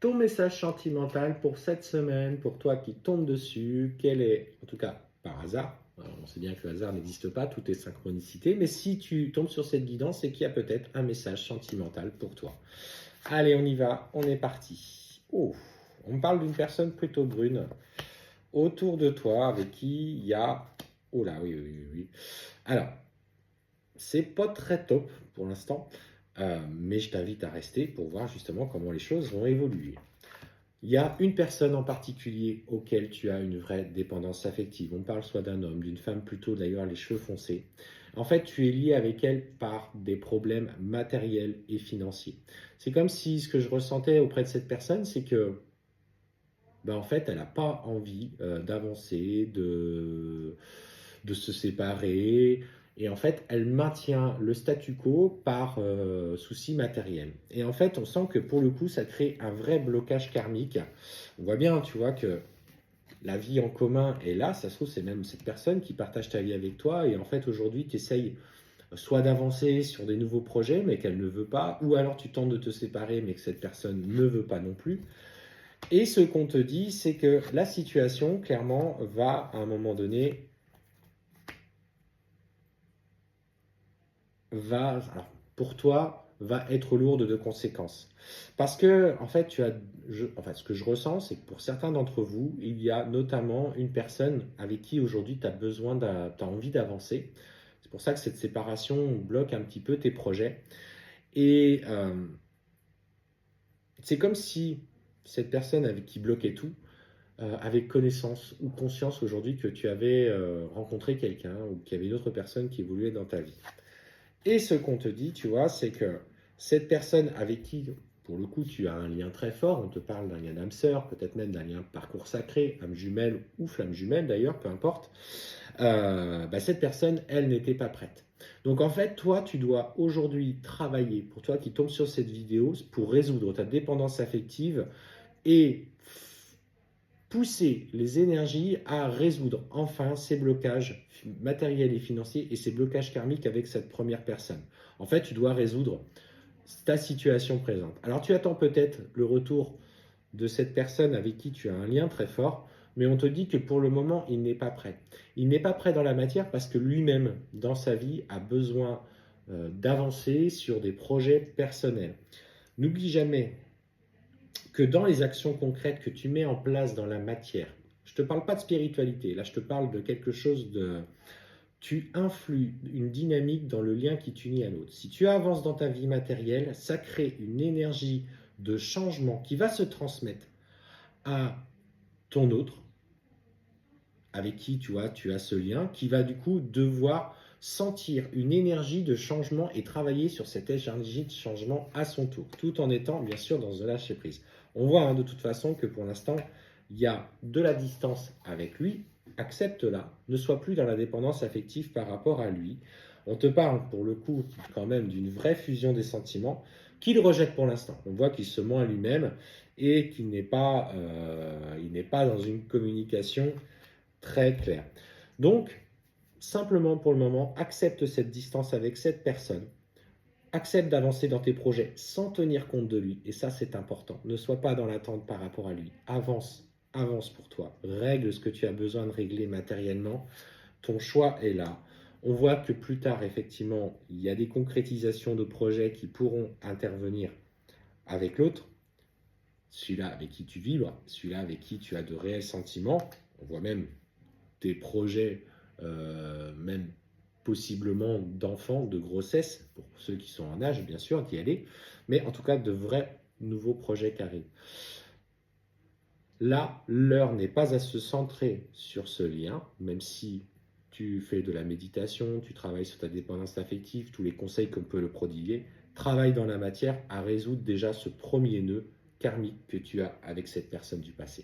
ton message sentimental pour cette semaine, pour toi qui tombe dessus, quel est, en tout cas par hasard, alors on sait bien que le hasard n'existe pas, tout est synchronicité, mais si tu tombes sur cette guidance, c'est qu'il y a peut-être un message sentimental pour toi. Allez, on y va, on est parti. Oh, on me parle d'une personne plutôt brune autour de toi avec qui il y a... Oh là, oui, oui, oui, oui. Alors, c'est pas très top pour l'instant, mais je t'invite à rester pour voir justement comment les choses vont évoluer. Il y a une personne en particulier auquel tu as une vraie dépendance affective. On parle soit d'un homme, d'une femme plutôt d'ailleurs les cheveux foncés. En fait, tu es lié avec elle par des problèmes matériels et financiers. C'est comme si ce que je ressentais auprès de cette personne, c'est que ben en fait, elle n'a pas envie d'avancer, de se séparer. Et en fait, elle maintient le statu quo par souci matériel. Et en fait, on sent que pour le coup, ça crée un vrai blocage karmique. On voit bien, tu vois, que la vie en commun est là. Ça se trouve, c'est même cette personne qui partage ta vie avec toi. Et en fait, aujourd'hui, tu essayes soit d'avancer sur des nouveaux projets, mais qu'elle ne veut pas. Ou alors, tu tentes de te séparer, mais que cette personne ne veut pas non plus. Et ce qu'on te dit, c'est que la situation, clairement, va à un moment donné, alors, pour toi, va être lourde de conséquences. Parce que, en fait, enfin, ce que je ressens, c'est que pour certains d'entre vous, il y a notamment une personne avec qui aujourd'hui tu as besoin, tu as envie d'avancer. C'est pour ça que cette séparation bloque un petit peu tes projets. Et c'est comme si cette personne avec qui bloquait tout, avec connaissance ou conscience aujourd'hui que tu avais rencontré quelqu'un ou qu'il y avait une autre personne qui évoluait dans ta vie. Et ce qu'on te dit, tu vois, c'est que cette personne avec qui, pour le coup, tu as un lien très fort, on te parle d'un lien d'âme sœur, peut-être même d'un lien parcours sacré, âme jumelle ou flamme jumelle d'ailleurs, peu importe, bah, cette personne, elle n'était pas prête. Donc en fait, toi, tu dois aujourd'hui travailler, pour toi qui tombes sur cette vidéo, pour résoudre ta dépendance affective et pousser les énergies à résoudre enfin ces blocages matériels et financiers et ces blocages karmiques avec cette première personne. En fait, tu dois résoudre ta situation présente. Alors, tu attends peut-être le retour de cette personne avec qui tu as un lien très fort, mais on te dit que pour le moment, il n'est pas prêt. Il n'est pas prêt dans la matière parce que lui-même, dans sa vie, a besoin d'avancer sur des projets personnels. N'oublie jamais que dans les actions concrètes que tu mets en place dans la matière, je ne te parle pas de spiritualité, là je te parle de quelque chose de... Tu influes une dynamique dans le lien qui t'unit à l'autre. Si tu avances dans ta vie matérielle, ça crée une énergie de changement qui va se transmettre à ton autre, avec qui tu vois, tu as ce lien, qui va du coup devoir sentir une énergie de changement et travailler sur cette énergie de changement à son tour, tout en étant bien sûr dans un lâcher prise. On voit de toute façon que pour l'instant, il y a de la distance avec lui, accepte-la, ne sois plus dans la dépendance affective par rapport à lui. On te parle pour le coup quand même d'une vraie fusion des sentiments qu'il rejette pour l'instant. On voit qu'il se ment à lui-même et qu'il n'est pas, il n'est pas dans une communication très clair. Donc, simplement pour le moment, accepte cette distance avec cette personne. Accepte d'avancer dans tes projets sans tenir compte de lui. Et ça, c'est important. Ne sois pas dans l'attente par rapport à lui. Avance, avance pour toi. Règle ce que tu as besoin de régler matériellement. Ton choix est là. On voit que plus tard, effectivement, il y a des concrétisations de projets qui pourront intervenir avec l'autre. Celui-là avec qui tu vibres, celui-là avec qui tu as de réels sentiments. On voit même des projets, même possiblement d'enfants, de grossesse, pour ceux qui sont en âge, bien sûr, d'y aller, mais en tout cas de vrais nouveaux projets qui arrivent. Là, l'heure n'est pas à se centrer sur ce lien, même si tu fais de la méditation, tu travailles sur ta dépendance affective, tous les conseils qu'on peut le prodiguer, travaille dans la matière à résoudre déjà ce premier nœud karmique que tu as avec cette personne du passé.